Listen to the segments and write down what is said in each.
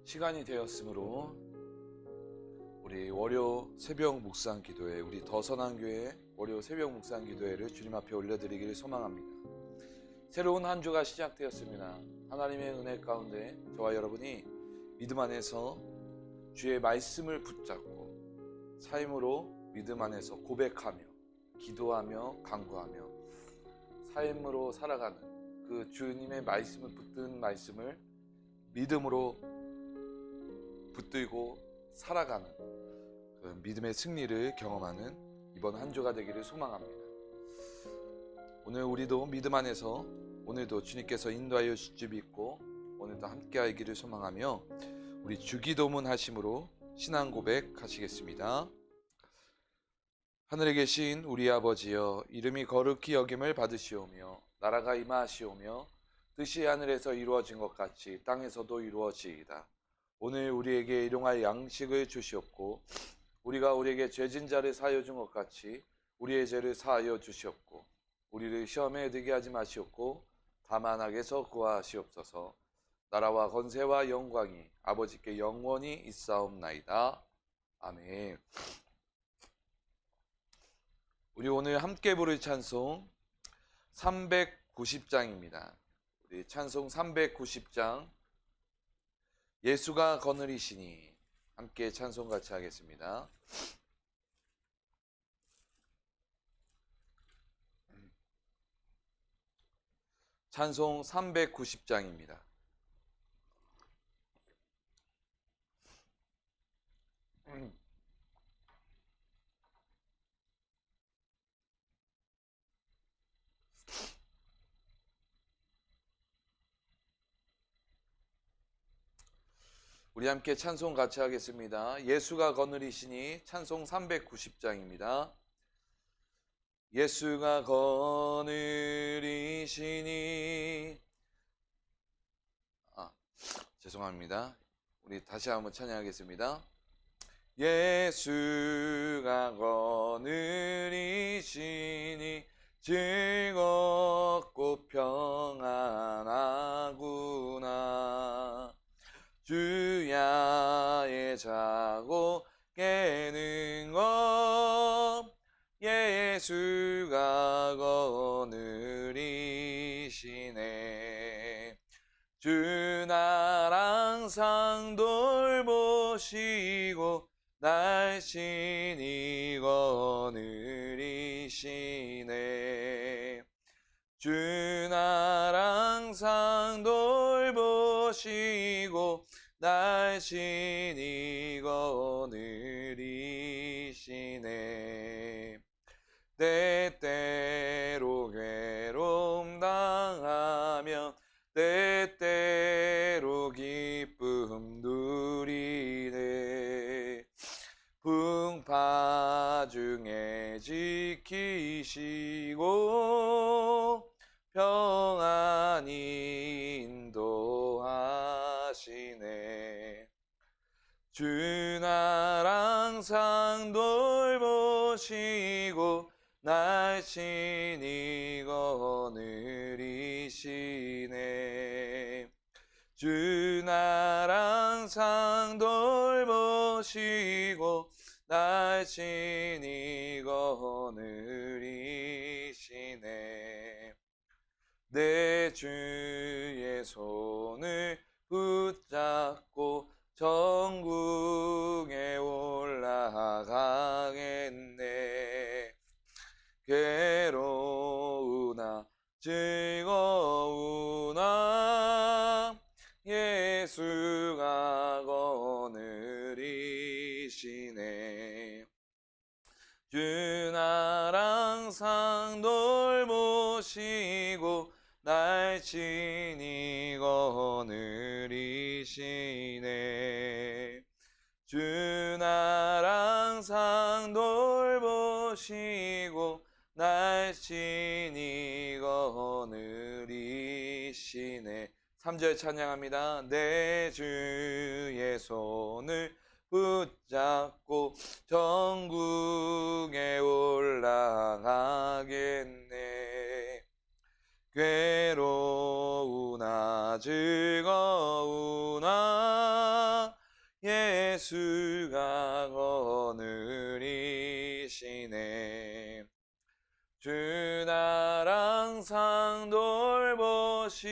시간이 되었으므로 우리 월요 새벽 묵상 기도회, 우리 더선한교회 월요 새벽 묵상 기도회를 주님 앞에 올려드리기를 소망합니다. 새로운 한 주가 시작되었습니다. 하나님의 은혜 가운데 저와 여러분이 믿음 안에서 주의 말씀을 붙잡고 삶으로 믿음 안에서 고백하며 기도하며 간구하며 삶으로 살아가는 그 주님의 말씀을 붙든 말씀을 믿음으로 붙들고 살아가는 그 믿음의 승리를 경험하는 이번 한 주가 되기를 소망합니다. 오늘 우리도 믿음 안에서 오늘도 주님께서 인도하여 주실 믿고 오늘도 함께 하기를 소망하며 우리 주기도문 하심으로 신앙 고백 하시겠습니다. 하늘에 계신 우리 아버지여, 이름이 거룩히 여김을 받으시오며 나라가 임하시오며 뜻이 하늘에서 이루어진 것 같이 땅에서도 이루어지이다. 오늘 우리에게 일용할 양식을 주시옵고 우리가 우리에게 죄진 자를 사하여 준 것 같이 우리의 죄를 사하여 주시옵고 우리를 시험에 들게 하지 마시옵고 다만 악에서 구하시옵소서. 나라와 권세와 영광이 아버지께 영원히 있사옵나이다. 아멘. 우리 오늘 함께 부를 찬송 390장입니다. 우리 찬송 390장 예수가 거느리시니 함께 찬송 같이 하겠습니다. 찬송 390장입니다. 우리 함께 찬송 같이 하겠습니다. 예수가 거느리시니 찬송 390장입니다. 예수가 거느리시니 죄송합니다. 우리 다시 한번 찬양하겠습니다. 예수가 거느리시니 즐겁고 평안하구나. 주야의 자고 깨는 것 예수가 거느리시네. 주 날 항상 돌보시고 날씬히 거느리시네. 주 날 항상 돌보시고 날씬히 거느리시네. 때때로 괴로움 당하면 때때로 기쁨 누리네. 풍파 중에 지키시고 평안히 인도하시네. 주 날 항상 돌보시고 날씬히 거느리시네. 주 날 항상 돌보시고 날씬히 거느리시네. 내 주의 손을 붙잡고 천국에 올라가겠네. 괴로우나 즐거우나 예수가 거느리시네. 주 날 항상 돌보시고 날씬히 거느리시네. 주 날 항상 돌보시고 날씬히 거느리시네. 3절 찬양합니다. 내 주의 손을 붙잡고 천국에 올라가겠네. 괴로우나 즐거우나 예수가 거느리시네. 주 날 항상 돌보시고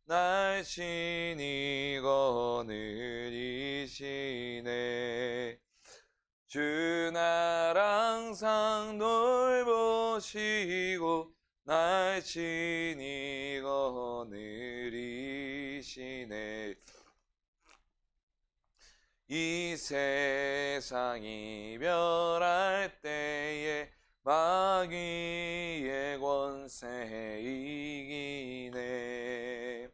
날 친히 거느리시네. 주 날 항상 돌보시고 날 친히 거느리시네. 이 세상 이별할 때에 마귀의 권세 이기네.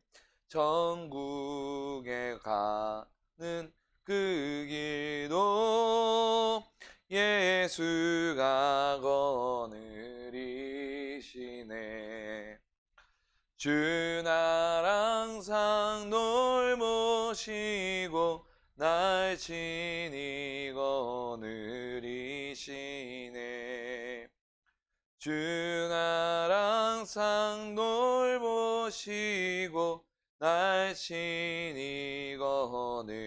천국에 가는 그 길도 예수가 거느리시네. 주 날 항상 돌보시고 날 친히 거느리시네. 주 날 항상 돌보시고 날 친히 거느리시네.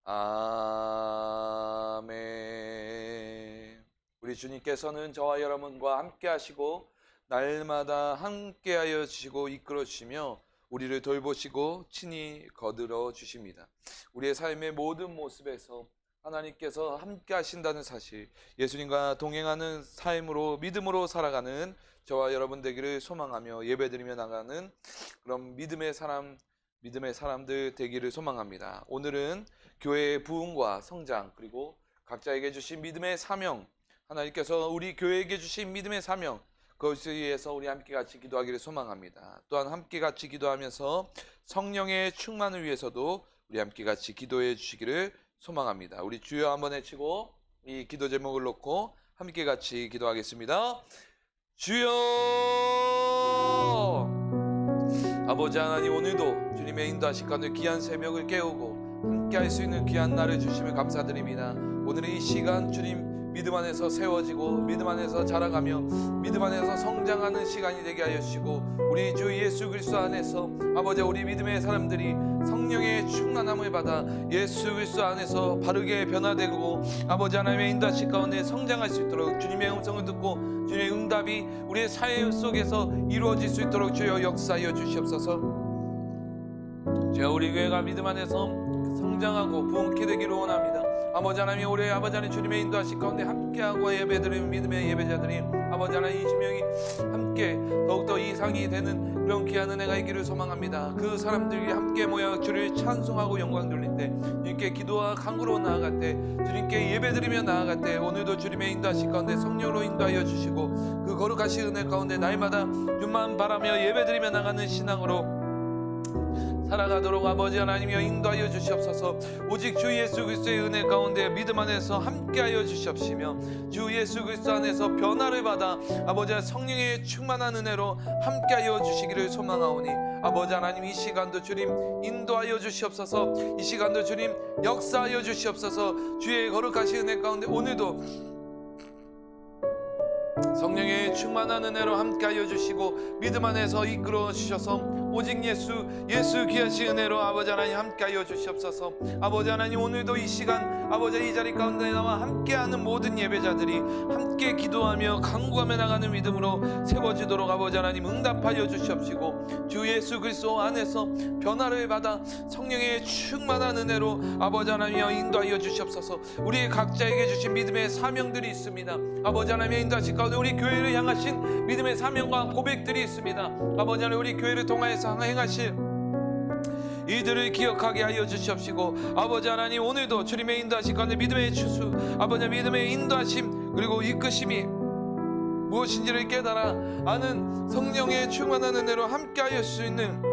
아멘. 우리 주님께서는 저와 여러분과 함께 하시고 날마다 함께하여 주시고 이끌어 주시며 우리를 돌보시고 친히 거들어 주십니다. 우리의 삶의 모든 모습에서 하나님께서 함께 하신다는 사실, 예수님과 동행하는 삶으로 믿음으로 살아가는 저와 여러분 되기를 소망하며 예배드리며 나가는 그런 믿음의 사람들 되기를 소망합니다. 오늘은 교회의 부흥과 성장, 그리고 각자에게 주신 믿음의 사명, 하나님께서 우리 교회에게 주신 믿음의 사명, 그것에 의해서 우리 함께 같이 기도하기를 소망합니다. 또한 함께 같이 기도하면서 성령의 충만을 위해서도 우리 함께 같이 기도해 주시기를 소망합니다. 우리 주여 한번 외치고 이 기도 제목을 놓고 함께 같이 기도하겠습니다. 주여! 아버지 하나님, 오늘도 주님의 인도하신 가운데 귀한 새벽을 깨우고 함께 할 수 있는 귀한 날을 주시며 감사드립니다. 오늘 이 시간 주님 믿음 안에서 세워지고 믿음 안에서 자라가며 믿음 안에서 성장하는 시간이 되게 하여 주시고, 우리 주 예수 그리스도 안에서 아버지 우리 믿음의 사람들이 성령의 충만함을 받아 예수 그리스도 안에서 바르게 변화되고 아버지 하나님의 인도하신 가운데 성장할 수 있도록 주님의 음성을 듣고 주님의 응답이 우리의 사회 속에서 이루어질 수 있도록 주여 역사하여 주시옵소서. 주여, 우리 교회가 믿음 안에서 성장하고 부흥케 되기를 원합니다. 아버지 하나님, 올해 아버지 하나님 주님의 인도하신 가운데 함께하고 예배드리는 믿음의 예배자들이 아버지 하나님 20명이 함께 더욱더 이상이 되는 그런 귀한 은혜가 있기를 소망합니다. 그 사람들이 함께 모여 주를 찬송하고 영광 돌릴 때, 주님께 기도와 간구로 나아갈 때, 주님께 예배드리며 나아갈 때, 오늘도 주님의 인도하신 가운데 성령으로 인도하여 주시고 그 거룩하신 은혜 가운데 날마다 주만 바라며 예배드리며 나가는 신앙으로 살아가도록 아버지 하나님이여 인도하여 주시옵소서. 오직 주 예수 그리스도의 은혜 가운데 믿음 안에서 함께하여 주시옵시며 주 예수 그리스도 안에서 변화를 받아 아버지 성령의 충만한 은혜로 함께하여 주시기를 소망하오니 아버지 하나님, 이 시간도 주님 인도하여 주시옵소서. 이 시간도 주님 역사하여 주시옵소서. 주의 거룩하신 은혜 가운데 오늘도 성령의 충만한 은혜로 함께하여 주시고 믿음 안에서 이끌어 주셔서 오직 예수 귀하신 은혜로 아버지 하나님 함께하여 주시옵소서. 아버지 하나님, 오늘도 이 시간 아버지 이 자리 가운데 나와 함께하는 모든 예배자들이 함께 기도하며 간구하며 나가는 믿음으로 세워지도록 아버지 하나님 응답하여 주시옵시고 주 예수 그리스도 안에서 변화를 받아 성령의 충만한 은혜로 아버지 하나님이여 인도하여 주시옵소서. 우리 각자에게 주신 믿음의 사명들이 있습니다. 아버지 하나님의 인도하신 가운데 우리 교회를 향하신 믿음의 사명과 고백들이 있습니다. 아버지 하나님, 우리 교회를 통하여서 행하실 이들을 기억하게 하여 주시옵시고 아버지 하나님, 오늘도 주님의 인도하신 가운데 믿음의 추수, 아버지 믿음의 인도하심 그리고 이끄심이 무엇인지를 깨달아 아는 성령의 충만한 은혜로 함께하여 수 있는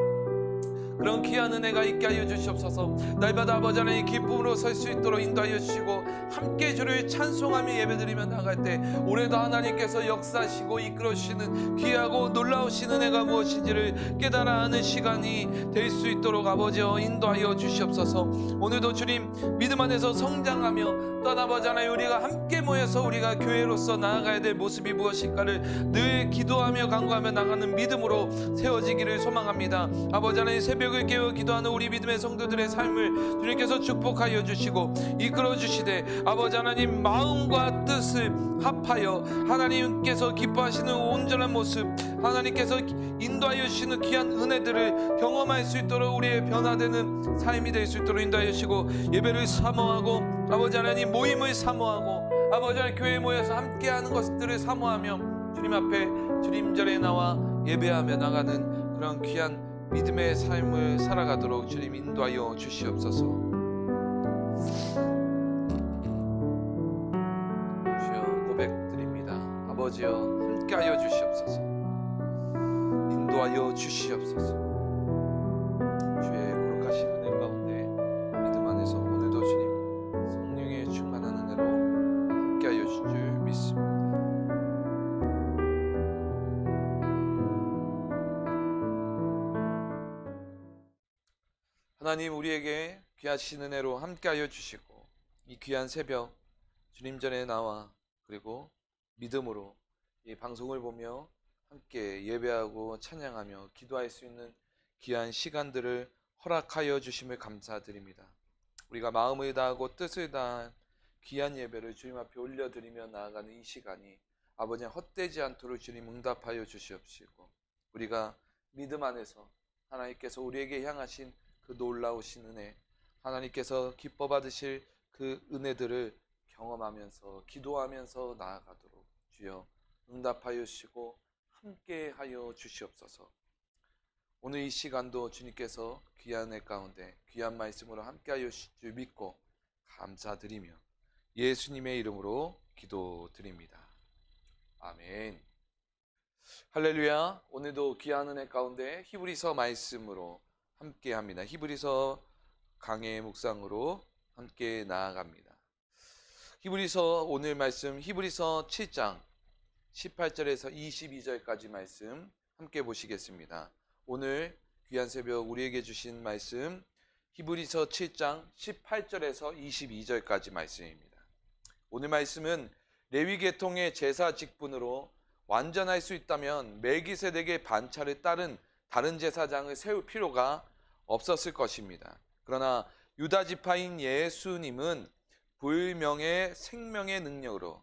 그런 귀한 은혜가 있게 하여 주시옵소서. 날마다 아버지 하나님 기쁨으로 설 수 있도록 인도하여 주시고 함께 주를 찬송하며 예배드리며 나갈 때 올해도 하나님께서 역사하시고 이끌어 주시는 귀하고 놀라우신 은혜가 무엇인지를 깨달아 아는 시간이 될 수 있도록 아버지여 인도하여 주시옵소서. 오늘도 주님 믿음 안에서 성장하며 또 아버지 하나님 우리가 함께 모여서 우리가 교회로서 나아가야 될 모습이 무엇일까를 늘 기도하며 간구하며 나가는 믿음으로 세워지기를 소망합니다. 아버지 하나님 새벽을 깨워 기도하는 우리 믿음의 성도들의 삶을 주님께서 축복하여 주시고 이끌어 주시되 아버지 하나님 마음과 뜻을 합하여 하나님께서 기뻐하시는 온전한 모습, 하나님께서 인도하여 주시는 귀한 은혜들을 경험할 수 있도록 우리의 변화되는 삶이 될 수 있도록 인도하여 주시고 예배를 사모하고 아버지 하나님 모임을 사모하고 아버지 하나님 교회에 모여서 함께하는 것들을 사모하며 주님 앞에 주님절에 나와 예배하며 나가는 그런 귀한 믿음의 삶을 살아가도록 주님 인도하여 주시옵소서. 주여 고백드립니다. 아버지여 함께하여 주시옵소서. 인도하여 주시옵소서. 주의 거룩하신 은혜 가운데 믿음 안에서 오늘도 주님 성령의 충만한 은혜로 함께하여 주실 줄 믿습니다. 하나님 우리에게 귀하신 은혜로 함께하여 주시고 이 귀한 새벽 주님 전에 나와 그리고 믿음으로 이 방송을 보며 함께 예배하고 찬양하며 기도할 수 있는 귀한 시간들을 허락하여 주심을 감사드립니다. 우리가 마음을 다하고 뜻을 다한 귀한 예배를 주님 앞에 올려드리며 나아가는 이 시간이 아버지 헛되지 않도록 주님 응답하여 주시옵시고 우리가 믿음 안에서 하나님께서 우리에게 향하신 그 놀라우신 은혜, 하나님께서 기뻐 받으실 그 은혜들을 경험하면서 기도하면서 나아가도록 주여 응답하여 주시고 함께하여 주시옵소서. 오늘 이 시간도 주님께서 귀한 애 가운데 귀한 말씀으로 함께하여 주실 줄 믿고 감사드리며 예수님의 이름으로 기도드립니다. 아멘. 할렐루야. 오늘도 귀한 은혜 가운데 히브리서 말씀으로 함께합니다. 히브리서 강해 묵상으로 함께 나아갑니다. 히브리서 오늘 말씀 히브리서 7장 18절에서 22절까지 말씀 함께 보시겠습니다. 오늘 귀한 새벽 우리에게 주신 말씀 히브리서 7장 18절에서 22절까지 말씀입니다. 오늘 말씀은 레위 계통의 제사 직분으로 완전할 수 있다면 멜기세덱의 반차를 따른 다른 제사장을 세울 필요가 없었을 것입니다. 그러나 유다 지파인 예수님은 불멸의 생명의 능력으로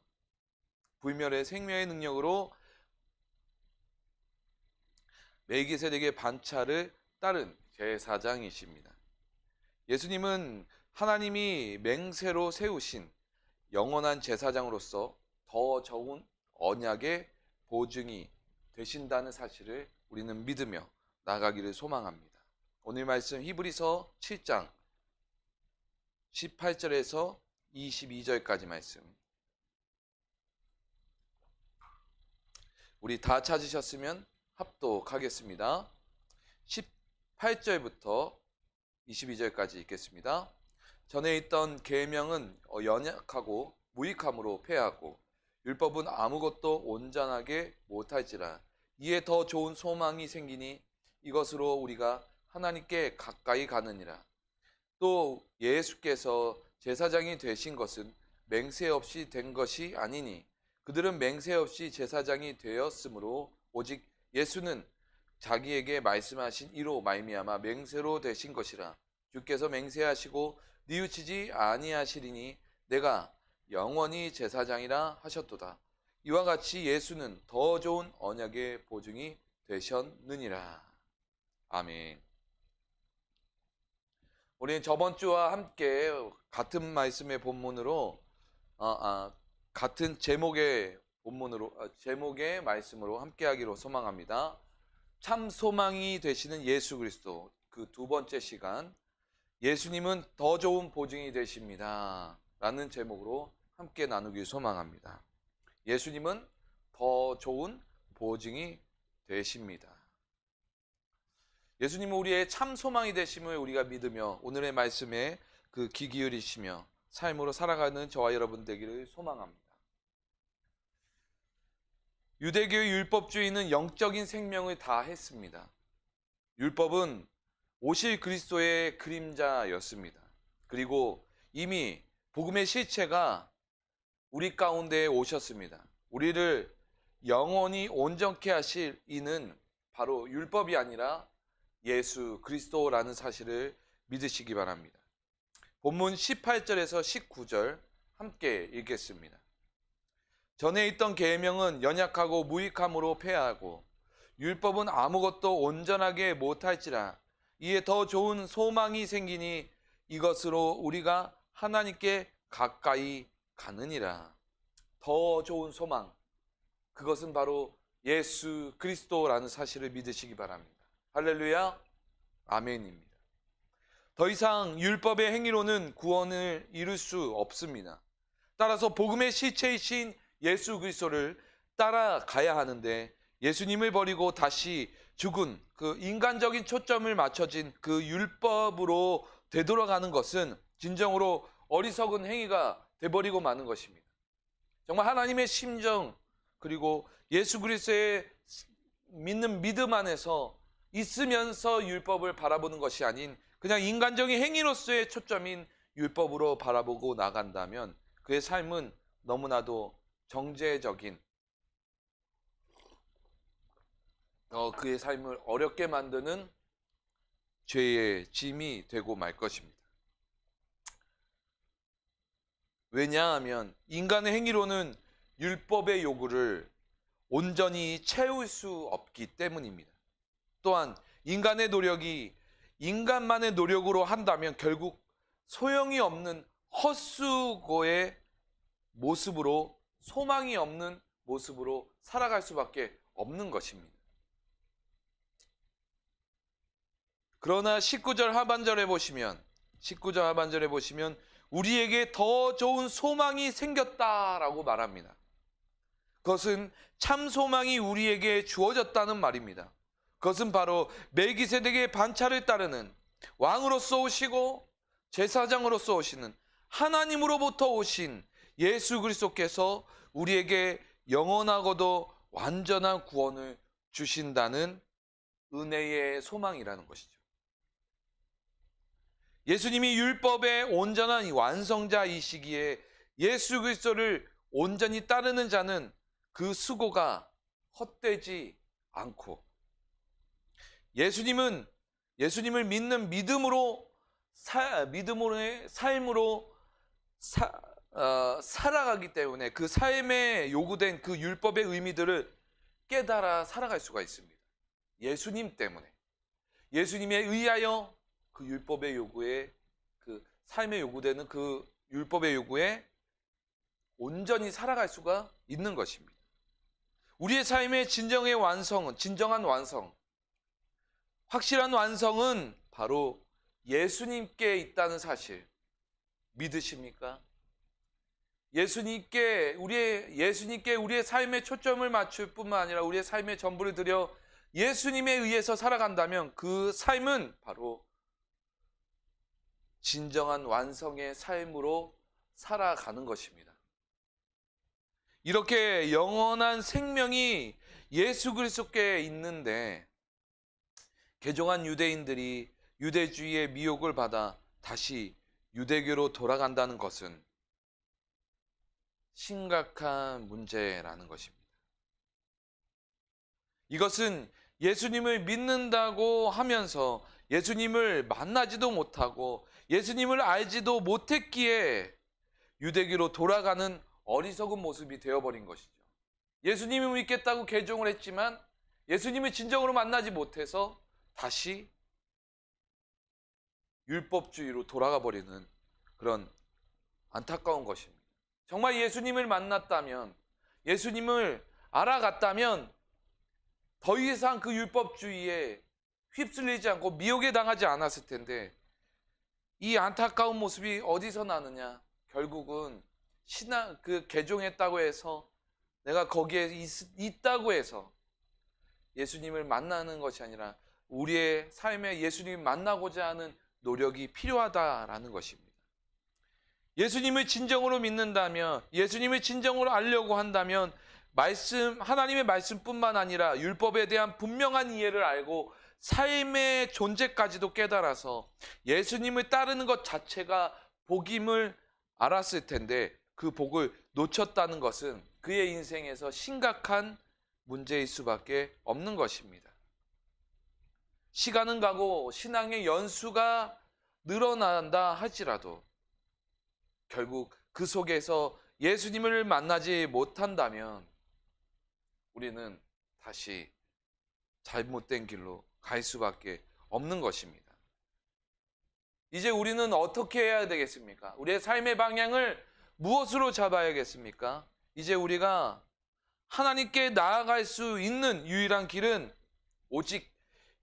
멜기세덱의 반차를 따른 제사장이십니다. 예수님은 하나님이 맹세로 세우신 영원한 제사장으로서 더 좋은 언약의 보증이 되신다는 사실을 우리는 믿으며 나가기를 소망합니다. 오늘 말씀 히브리서 7장 18절에서 22절까지 말씀 우리 다 찾으셨으면 합독하겠습니다. 18절부터 22절까지 읽겠습니다. 전에 있던 계명은 연약하고 무익함으로 패하고 율법은 아무것도 온전하게 못할지라 이에 더 좋은 소망이 생기니 이것으로 우리가 하나님께 가까이 가느니라. 또 예수께서 제사장이 되신 것은 맹세 없이 된 것이 아니니 그들은 맹세 없이 제사장이 되었으므로 오직 예수는 자기에게 말씀하신 이로 말미암아 맹세로 되신 것이라. 주께서 맹세하시고 뉘우치지 아니하시리니 내가 영원히 제사장이라 하셨도다. 이와 같이 예수는 더 좋은 언약의 보증이 되셨느니라. 아멘. 우리는 저번 주와 함께 같은 말씀의 본문으로 같은 제목의 말씀으로 함께하기로 소망합니다. 참 소망이 되시는 예수 그리스도, 그 두 번째 시간, 예수님은 더 좋은 보증이 되십니다 라는 제목으로 함께 나누길 소망합니다. 예수님은 더 좋은 보증이 되십니다. 예수님은 우리의 참 소망이 되심을 우리가 믿으며 오늘의 말씀에 그 귀 기울이시며 삶으로 살아가는 저와 여러분 되기를 소망합니다. 유대교의 율법주의는 영적인 생명을 다 했습니다. 율법은 오실 그리스도의 그림자였습니다. 그리고 이미 복음의 실체가 우리 가운데 오셨습니다. 우리를 영원히 온전케 하실 이는 바로 율법이 아니라 예수 그리스도라는 사실을 믿으시기 바랍니다. 본문 18절에서 19절 함께 읽겠습니다. 전에 있던 계명은 연약하고 무익함으로 폐하고 율법은 아무것도 온전하게 못할지라 이에 더 좋은 소망이 생기니 이것으로 우리가 하나님께 가까이 가느니라. 더 좋은 소망, 그것은 바로 예수 그리스도라는 사실을 믿으시기 바랍니다. 할렐루야, 아멘입니다. 더 이상 율법의 행위로는 구원을 이룰 수 없습니다. 따라서 복음의 실체이신 예수 그리스도를 따라가야 하는데 예수님을 버리고 다시 죽은 그 인간적인 초점을 맞춰진 그 율법으로 되돌아가는 것은 진정으로 어리석은 행위가 돼버리고 마는 것입니다. 정말 하나님의 심정 그리고 예수 그리스도의 믿는 믿음 안에서 있으면서 율법을 바라보는 것이 아닌 그냥 인간적인 행위로서의 초점인 율법으로 바라보고 나간다면 그의 삶은 너무나도 정죄적인 그의 삶을 어렵게 만드는 죄의 짐이 되고 말 것입니다. 왜냐하면 인간의 행위로는 율법의 요구를 온전히 채울 수 없기 때문입니다. 또한 인간의 노력이 인간만의 노력으로 한다면 결국 소용이 없는 헛수고의 모습으로 소망이 없는 모습으로 살아갈 수밖에 없는 것입니다. 그러나 19절 하반절에 보시면 우리에게 더 좋은 소망이 생겼다라고 말합니다. 그것은 참 소망이 우리에게 주어졌다는 말입니다. 그것은 바로 멜기세덱의 반차를 따르는 왕으로서 오시고 제사장으로서 오시는 하나님으로부터 오신 예수 그리스도께서 우리에게 영원하고도 완전한 구원을 주신다는 은혜의 소망이라는 것이죠. 예수님이 율법의 온전한 완성자이시기에 예수 그리스도를 온전히 따르는 자는 그 수고가 헛되지 않고 예수님을 믿는 믿음으로의 삶으로 살아가기 때문에 그 삶에 요구된 그 율법의 의미들을 깨달아 살아갈 수가 있습니다. 예수님 때문에 예수님에 의하여 그 율법의 요구에 그 삶에 요구되는 그 율법의 요구에 온전히 살아갈 수가 있는 것입니다. 우리의 삶의 진정한 완성, 확실한 완성은 바로 예수님께 있다는 사실 믿으십니까? 예수님께 우리의 삶의 초점을 맞출 뿐만 아니라 우리의 삶의 전부를 들여 예수님에 의해서 살아간다면 그 삶은 바로 진정한 완성의 삶으로 살아가는 것입니다. 이렇게 영원한 생명이 예수 그리스도께 있는데 개종한 유대인들이 유대주의의 미혹을 받아 다시 유대교로 돌아간다는 것은 심각한 문제라는 것입니다. 이것은 예수님을 믿는다고 하면서 예수님을 만나지도 못하고 예수님을 알지도 못했기에 유대교로 돌아가는 어리석은 모습이 되어버린 것이죠. 예수님을 믿겠다고 개종을 했지만 예수님을 진정으로 만나지 못해서 다시 율법주의로 돌아가 버리는 그런 안타까운 것입니다. 정말 예수님을 만났다면, 예수님을 알아갔다면 더 이상 그 율법주의에 휩쓸리지 않고 미혹에 당하지 않았을 텐데 이 안타까운 모습이 어디서 나느냐? 결국은 그 개종했다고 해서 내가 거기에 있다고 해서 예수님을 만나는 것이 아니라 우리의 삶에 예수님을 만나고자 하는 노력이 필요하다라는 것입니다. 예수님을 진정으로 믿는다면, 예수님을 진정으로 알려고 한다면 하나님의 말씀뿐만 아니라 율법에 대한 분명한 이해를 알고 삶의 존재까지도 깨달아서 예수님을 따르는 것 자체가 복임을 알았을 텐데, 그 복을 놓쳤다는 것은 그의 인생에서 심각한 문제일 수밖에 없는 것입니다. 시간은 가고 신앙의 연수가 늘어난다 할지라도 결국 그 속에서 예수님을 만나지 못한다면 우리는 다시 잘못된 길로 갈 수밖에 없는 것입니다. 이제 우리는 어떻게 해야 되겠습니까? 우리의 삶의 방향을 무엇으로 잡아야겠습니까? 이제 우리가 하나님께 나아갈 수 있는 유일한 길은 오직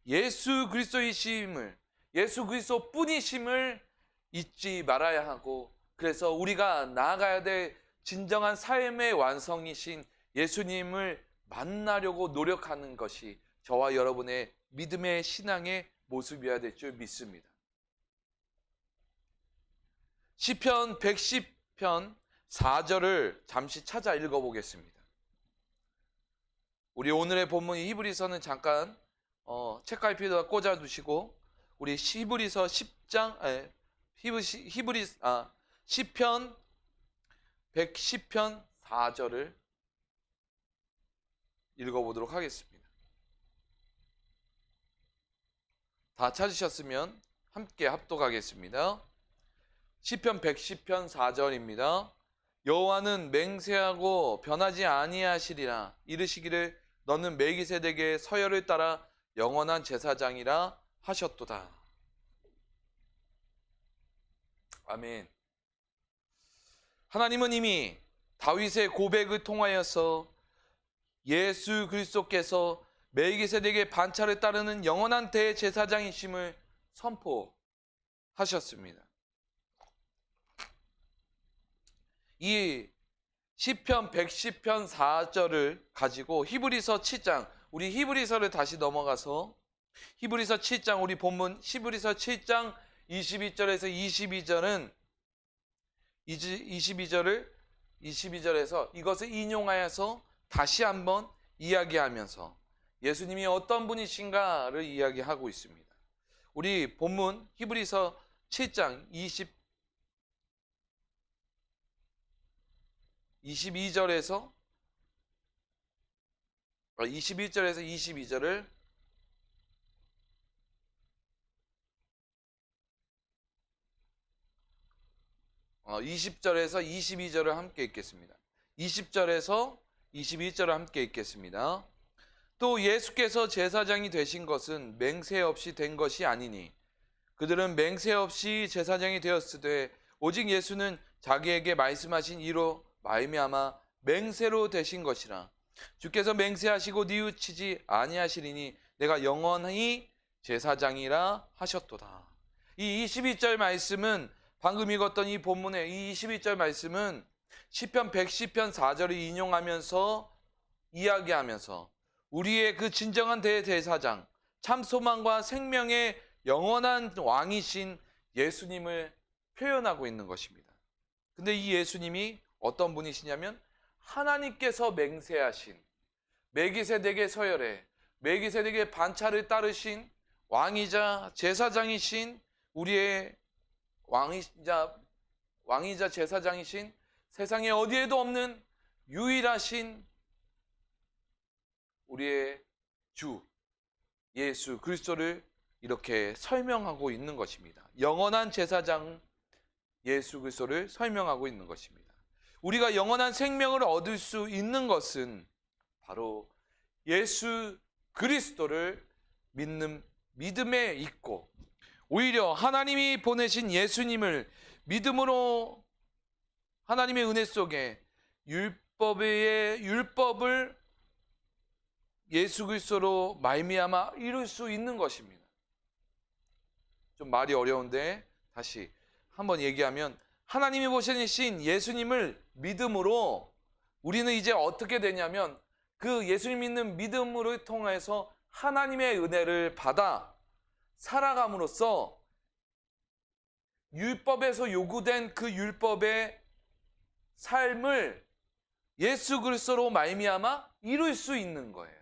예수 그리스도이심을, 예수 그리스도 뿐이심을 잊지 말아야 하고, 그래서 우리가 나아가야 될 진정한 삶의 완성이신 예수님을 만나려고 노력하는 것이 저와 여러분의 믿음의 신앙의 모습이어야 될 줄 믿습니다. 시편 110편 4절을 잠시 찾아 읽어보겠습니다. 우리 오늘의 본문 히브리서는 잠깐 책갈피에다 꽂아두시고 우리 히브리서 10장 시편 110편 4절을 읽어보도록 하겠습니다. 다 찾으셨으면 함께 합독하겠습니다. 시편 110편 4절입니다. 여호와는 맹세하고 변하지 아니하시리라. 이르시기를 너는 멜기세덱의 서열을 따라 영원한 제사장이라 하셨도다. 아멘. 하나님은 이미 다윗의 고백을 통하여서 예수 그리스도께서 멜기세덱의 반차를 따르는 영원한 대제사장이심을 선포하셨습니다. 이 시편 110편 4절을 가지고 히브리서 7장, 우리 히브리서를 다시 넘어가서 히브리서 7장, 우리 본문 히브리서 7장 22절에서 22절에서 이것을 인용하여서 다시 한번 이야기하면서 예수님이 어떤 분이신가를 이야기하고 있습니다. 우리 본문 히브리서 7장 21절에서 22절을 20절에서 22절을 함께 읽겠습니다. 20절에서 21절을 함께 읽겠습니다. 또 예수께서 제사장이 되신 것은 맹세 없이 된 것이 아니니 그들은 맹세 없이 제사장이 되었으되 오직 예수는 자기에게 말씀하신 이로 말미암아 맹세로 되신 것이라. 주께서 맹세하시고 뉘우치지 아니하시리니 내가 영원히 제사장이라 하셨도다. 이 22절 말씀은 방금 읽었던 이 본문의 이 22절 말씀은 시편 110편 4절을 인용하면서 이야기하면서 우리의 그 진정한 대제사장, 참 소망과 생명의 영원한 왕이신 예수님을 표현하고 있는 것입니다. 근데 이 예수님이 어떤 분이시냐면 하나님께서 맹세하신 멜기세덱의 서열에 멜기세덱의 반차를 따르신 왕이자 제사장이신 우리의 왕이자 제사장이신 세상에 어디에도 없는 유일하신 우리의 주 예수 그리스도를 이렇게 설명하고 있는 것입니다. 영원한 제사장 예수 그리스도를 설명하고 있는 것입니다. 우리가 영원한 생명을 얻을 수 있는 것은 바로 예수 그리스도를 믿는 믿음에 있고, 오히려 하나님이 보내신 예수님을 믿음으로 하나님의 은혜 속에 율법을 예수 그리스도로 말미암아 이룰 수 있는 것입니다. 좀 말이 어려운데 다시 한번 얘기하면 하나님이 보내신 예수님을 믿음으로 우리는 이제 어떻게 되냐면 그 예수님 믿는 믿음으로 통해서 하나님의 은혜를 받아 살아감으로써 율법에서 요구된 그 율법의 삶을 예수 그리스도로 말미암아 이룰 수 있는 거예요.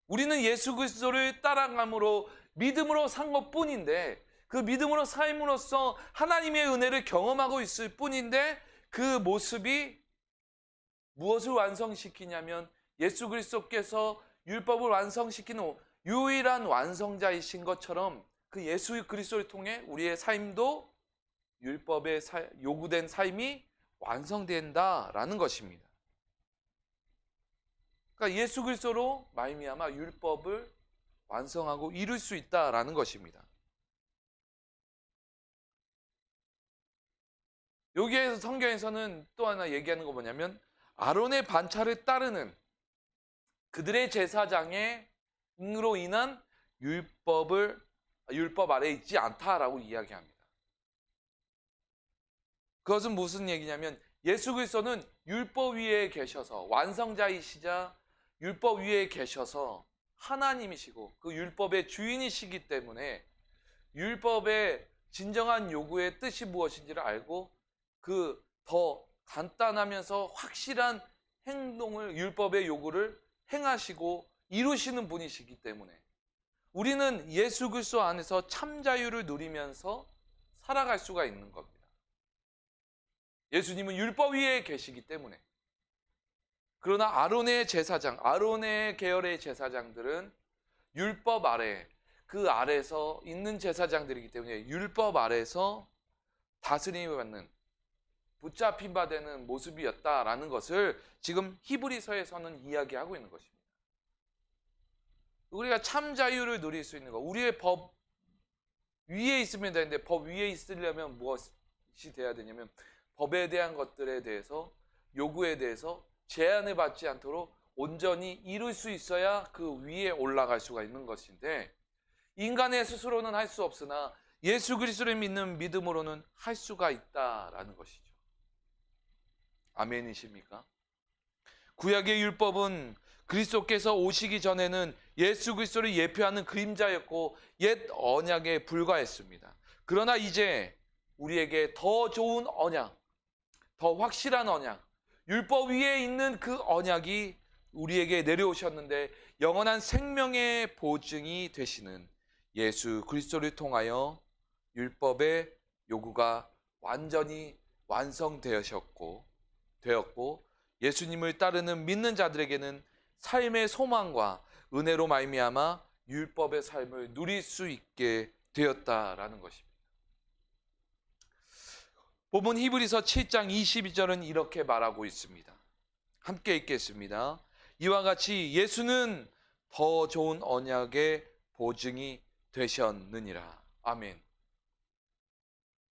우리는 예수 그리스도를 따라감으로 믿음으로 산 것뿐인데, 그 믿음으로 삶으로써 하나님의 은혜를 경험하고 있을 뿐인데, 그 모습이 무엇을 완성시키냐면 예수 그리스도께서 율법을 완성시키는 유일한 완성자이신 것처럼 그 예수 그리스도를 통해 우리의 삶도 율법에 요구된 삶이 완성된다라는 것입니다. 그러니까 예수 그리스도로 말미암아 율법을 완성하고 이룰 수 있다라는 것입니다. 여기에서 성경에서는 또 하나 얘기하는 거 뭐냐면 아론의 반차를 따르는 그들의 제사장으로 인한 율법 아래에 있지 않다라고 이야기합니다. 그것은 무슨 얘기냐면 예수 그리스도는 율법 위에 계셔서 완성자이시자 율법 위에 계셔서 하나님이시고 그 율법의 주인이시기 때문에 율법의 진정한 요구의 뜻이 무엇인지를 알고 그 더 간단하면서 확실한 행동을 율법의 요구를 행하시고 이루시는 분이시기 때문에 우리는 예수 그리스도 안에서 참 자유를 누리면서 살아갈 수가 있는 겁니다. 예수님은 율법 위에 계시기 때문에. 그러나 아론의 제사장, 아론의 계열의 제사장들은 율법 아래, 그 아래서 있는 제사장들이기 때문에 율법 아래서 다스림을 받는, 붙잡힌 바 되는 모습이었다라는 것을 지금 히브리서에서는 이야기하고 있는 것입니다. 우리가 참 자유를 누릴 수 있는 것, 우리의 법 위에 있으면 되는데 법 위에 있으려면 무엇이 돼야 되냐면 법에 대한 것들에 대해서, 요구에 대해서 제한을 받지 않도록 온전히 이룰 수 있어야 그 위에 올라갈 수가 있는 것인데 인간의 스스로는 할 수 없으나 예수 그리스도를 믿는 믿음으로는 할 수가 있다라는 것이죠. 아멘이십니까? 구약의 율법은 그리스도께서 오시기 전에는 예수 그리스도를 예표하는 그림자였고 옛 언약에 불과했습니다. 그러나 이제 우리에게 더 좋은 언약, 더 확실한 언약, 율법 위에 있는 그 언약이 우리에게 내려오셨는데 영원한 생명의 보증이 되시는 예수 그리스도를 통하여 율법의 요구가 완전히 완성되었고 예수님을 따르는 믿는 자들에게는 삶의 소망과 은혜로 말미암아 율법의 삶을 누릴 수 있게 되었다라는 것입니다. 본문 히브리서 7장 22절은 이렇게 말하고 있습니다. 함께 읽겠습니다. 이와 같이 예수는 더 좋은 언약의 보증이 되셨느니라. 아멘.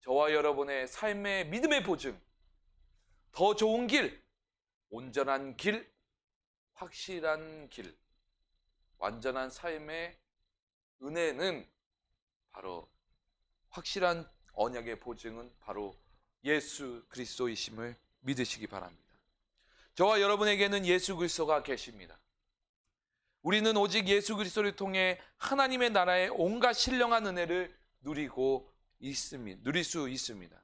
저와 여러분의 삶의 믿음의 보증, 더 좋은 길, 온전한 길, 확실한 길, 완전한 삶의 은혜는 바로 확실한 언약의 보증은 바로 예수 그리스도이심을 믿으시기 바랍니다. 저와 여러분에게는 예수 그리스도가 계십니다. 우리는 오직 예수 그리스도를 통해 하나님의 나라의 온갖 신령한 은혜를 누릴 수 있습니다.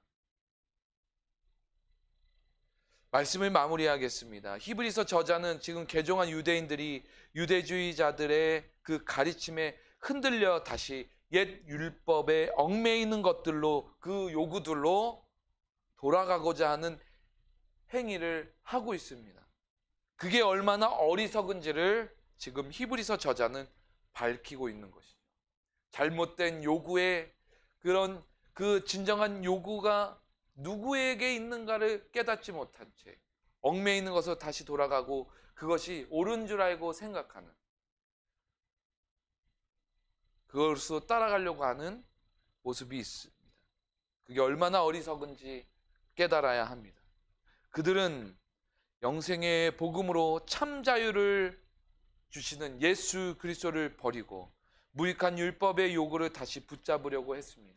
말씀을 마무리하겠습니다. 히브리서 저자는 지금 개종한 유대인들이 유대주의자들의 그 가르침에 흔들려 다시 옛 율법에 얽매이는 것들로, 그 요구들로 돌아가고자 하는 행위를 하고 있습니다. 그게 얼마나 어리석은지를 지금 히브리서 저자는 밝히고 있는 것이죠. 잘못된 요구의 그런 그 진정한 요구가 누구에게 있는가를 깨닫지 못한 채 얽매이는 있는 것으로 다시 돌아가고 그것이 옳은 줄 알고 생각하는, 그것으로 따라가려고 하는 모습이 있습니다. 그게 얼마나 어리석은지 깨달아야 합니다. 그들은 영생의 복음으로 참 자유를 주시는 예수 그리스도를 버리고 무익한 율법의 요구를 다시 붙잡으려고 했습니다.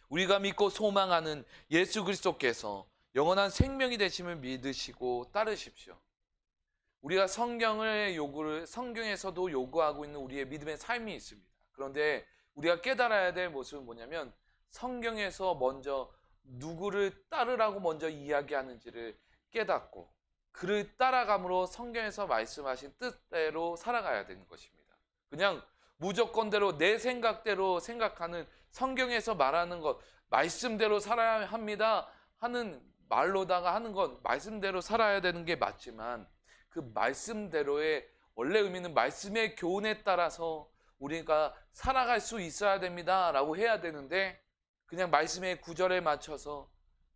우리가 믿고 소망하는 예수 그리스도께서 영원한 생명이 되심을 믿으시고 따르십시오. 우리가 성경에서도 요구하고 있는 우리의 믿음의 삶이 있습니다. 그런데 우리가 깨달아야 될 모습은 뭐냐면 성경에서 먼저 누구를 따르라고 먼저 이야기하는지를 깨닫고 그를 따라감으로 성경에서 말씀하신 뜻대로 살아가야 되는 것입니다. 그냥 무조건대로 내 생각대로 생각하는 성경에서 말하는 것 말씀대로 살아야 합니다 하는 말로다가 하는 건 말씀대로 살아야 되는 게 맞지만 그 말씀대로의 원래 의미는 말씀의 교훈에 따라서 우리가 살아갈 수 있어야 됩니다 라고 해야 되는데 그냥 말씀의 구절에 맞춰서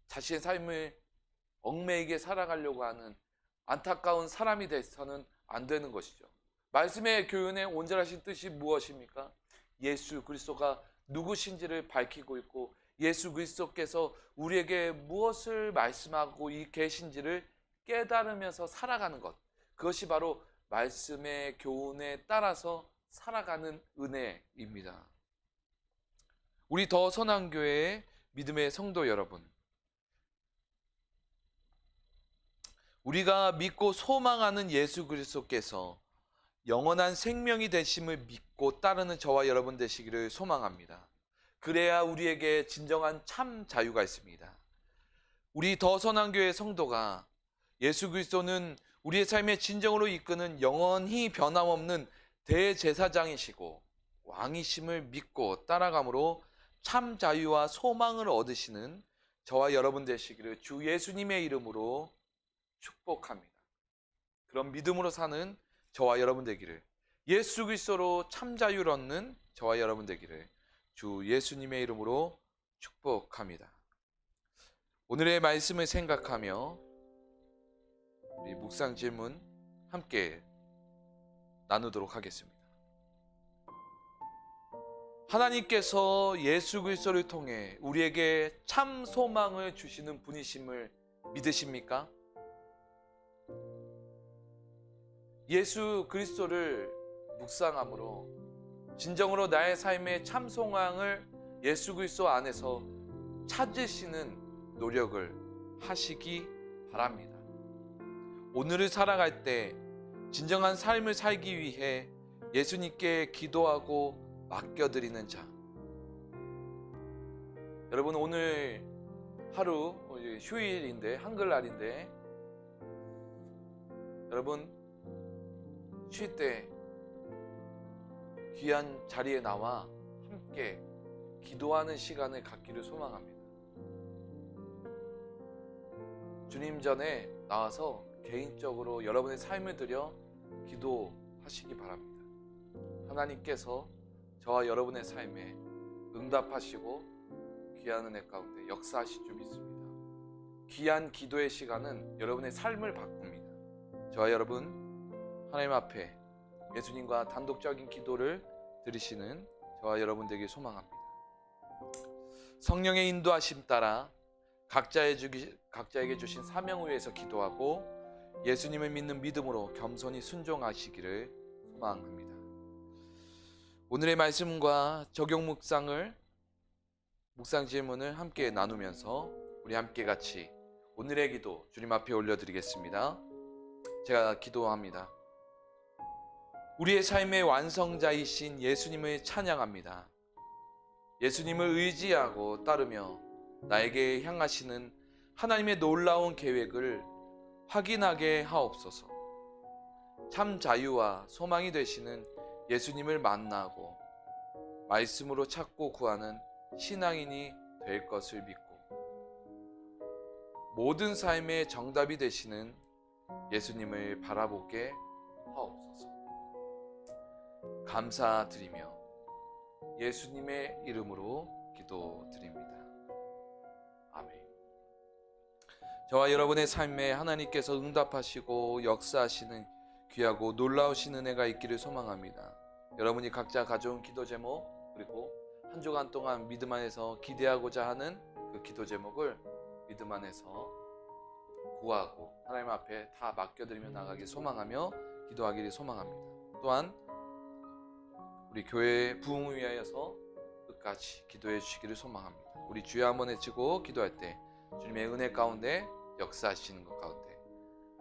자신의 삶을 얽매이게 살아가려고 하는 안타까운 사람이 돼서는 안 되는 것이죠. 말씀의 교훈의 온전하신 뜻이 무엇입니까? 예수 그리스도가 누구신지를 밝히고 있고 예수 그리스도께서 우리에게 무엇을 말씀하고 계신지를 깨달으면서 살아가는 것, 그것이 바로 말씀의 교훈에 따라서 살아가는 은혜입니다. 우리 더 선한교회의 믿음의 성도 여러분, 우리가 믿고 소망하는 예수 그리스도께서 영원한 생명이 되심을 믿고 따르는 저와 여러분 되시기를 소망합니다. 그래야 우리에게 진정한 참 자유가 있습니다. 우리 더 선한교회 성도가 예수 그리스도는 우리의 삶의 진정으로 이끄는 영원히 변함없는 대제사장이시고 왕이심을 믿고 따라감으로 참 자유와 소망을 얻으시는 저와 여러분 되시기를 주 예수님의 이름으로 축복합니다. 그런 믿음으로 사는 저와 여러분 되기를, 예수 그리스도로 참 자유를 얻는 저와 여러분 되기를 주 예수님의 이름으로 축복합니다. 오늘의 말씀을 생각하며 우리 묵상 질문 함께 나누도록 하겠습니다. 하나님께서 예수 그리스도를 통해 우리에게 참 소망을 주시는 분이심을 믿으십니까? 예수 그리스도를 묵상함으로 진정으로 나의 삶의 참 소망을 예수 그리스도 안에서 찾으시는 노력을 하시기 바랍니다. 오늘을 살아갈 때 진정한 삶을 살기 위해 예수님께 기도하고 맡겨드리는 자. 여러분, 오늘 하루 휴일인데, 한글날인데 여러분 쉴 때 귀한 자리에 나와 함께 기도하는 시간을 갖기를 소망합니다. 주님 전에 나와서 개인적으로 여러분의 삶을 들여 기도하시기 바랍니다. 하나님께서 저와 여러분의 삶에 응답하시고 귀한 은혜 가운데 역사하실 줄 믿습니다. 귀한 기도의 시간은 여러분의 삶을 바꿉니다. 저와 여러분 하나님 앞에 예수님과 단독적인 기도를 드리시는 저와 여러분 되길 소망합니다. 성령의 인도하심 따라 각자에게 주신 사명을 위해서 기도하고 예수님을 믿는 믿음으로 겸손히 순종하시기를 소망합니다. 오늘의 말씀과 적용 묵상 질문을 함께 나누면서 우리 함께 같이 오늘의 기도 주님 앞에 올려드리겠습니다. 제가 기도합니다. 우리의 삶의 완성자이신 예수님을 찬양합니다. 예수님을 의지하고 따르며 나에게 향하시는 하나님의 놀라운 계획을 확인하게 하옵소서. 참 자유와 소망이 되시는 예수님을 만나고 말씀으로 찾고 구하는 신앙인이 될 것을 믿고 모든 삶의 정답이 되시는 예수님을 바라보게 하옵소서. 감사드리며 예수님의 이름으로 기도드립니다. 아멘. 저와 여러분의 삶에 하나님께서 응답하시고 역사하시는 귀하고 놀라우신 은혜가 있기를 소망합니다. 여러분이 각자 가져온 기도 제목, 그리고 한 주간 동안 믿음 안에서 기대하고자 하는 그 기도 제목을 믿음 안에서 구하고 하나님 앞에 다 맡겨드리며 나가길 소망하며 기도하기를 소망합니다. 또한 우리 교회의 부흥을 위하여서 끝까지 기도해 주시기를 소망합니다. 우리 주여 한번 외치고 기도할 때 주님의 은혜 가운데 역사하시는 것 가운데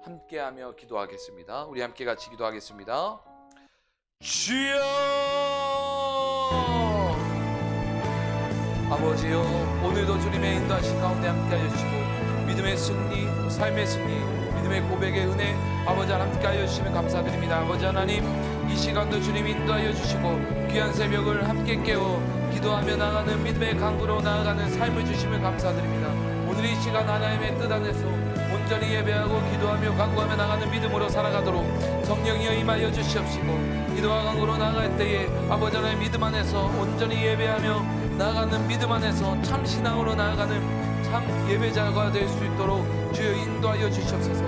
함께하며 기도하겠습니다. 우리 함께 같이 기도하겠습니다. 주여, 아버지여, 오늘도 주님의 인도하신 가운데 함께하여 주시고 믿음의 승리, 삶의 승리, 믿음의 고백의 은혜 아버지 하나님 함께하여 주시면 감사드립니다. 아버지 하나님, 이 시간도 주님 인도하여 주시고 귀한 새벽을 함께 깨워 기도하며 나가는 믿음의 강구로 나아가는 삶을 주시면 감사드립니다. 오늘 이 시간 하나님의 뜻 안에서 온전히 예배하고 기도하며 강구하며 나가는 믿음으로 살아가도록 성령이여 임하여 주시옵시고 기도와 강구로 나아갈 때에 아버지 하나님 믿음 안에서 온전히 예배하며 나아가는 믿음 안에서 참 신앙으로 나아가는 참 예배자가 될 수 있도록 주여 인도하여 주시옵소서.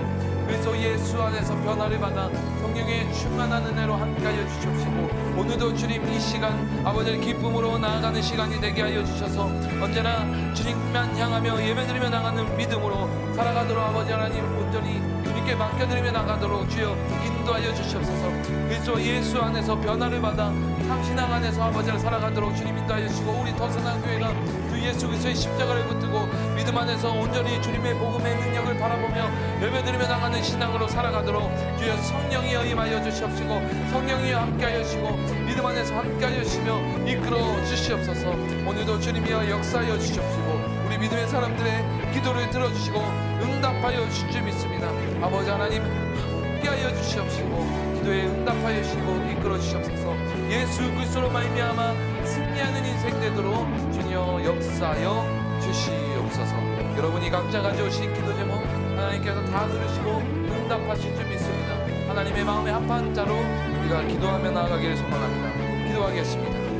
그래서 예수 안에서 변화를 받아 성령의 충만한 은혜로 함께하여 주시옵시고 오늘도 주님 이 시간 아버지의 기쁨으로 나아가는 시간이 되게 하여 주셔서 언제나 주님만 향하며 예배드리며 나가는 믿음으로 살아가도록 아버지 하나님 온전히 주님께 맡겨드리며 나가도록 주여 인도하여 주시옵소서. 그래서 예수 안에서 변화를 받아 참 신앙 안에서 아버지를 살아가도록 주님 인도하여 주시고 우리 더선한교회가 주 예수 그리스도의 십자가를 붙들고 믿음 안에서 온전히 주님의 복음의 능력을 바라보며 예배드리며 나가는 신앙으로 살아가도록 주여 성령이여 임하여 주시옵시고 성령이여 함께하여 주시고 믿음 안에서 함께하여 주시며 이끌어 주시옵소서. 오늘도 주님이여 역사하여 주시옵시고 우리 믿음의 사람들의 기도를 들어주시고 응답하여 주실 줄 믿습니다. 아버지 하나님 함께하여 주시옵시고 기도에 응답하여 주시고 이끌어 주시옵소서. 예수 그리스도로 말미암아 승리하는 인생 되도록 주여 역사하여 주시옵소서. 여러분이 각자 가져오신 기도 제목 하나님께서 다 들으시고 응답하실 줄 믿습니다. 하나님의 마음에 합한 자로 우리가 기도하며 나아가기를 소망합니다. 기도하겠습니다.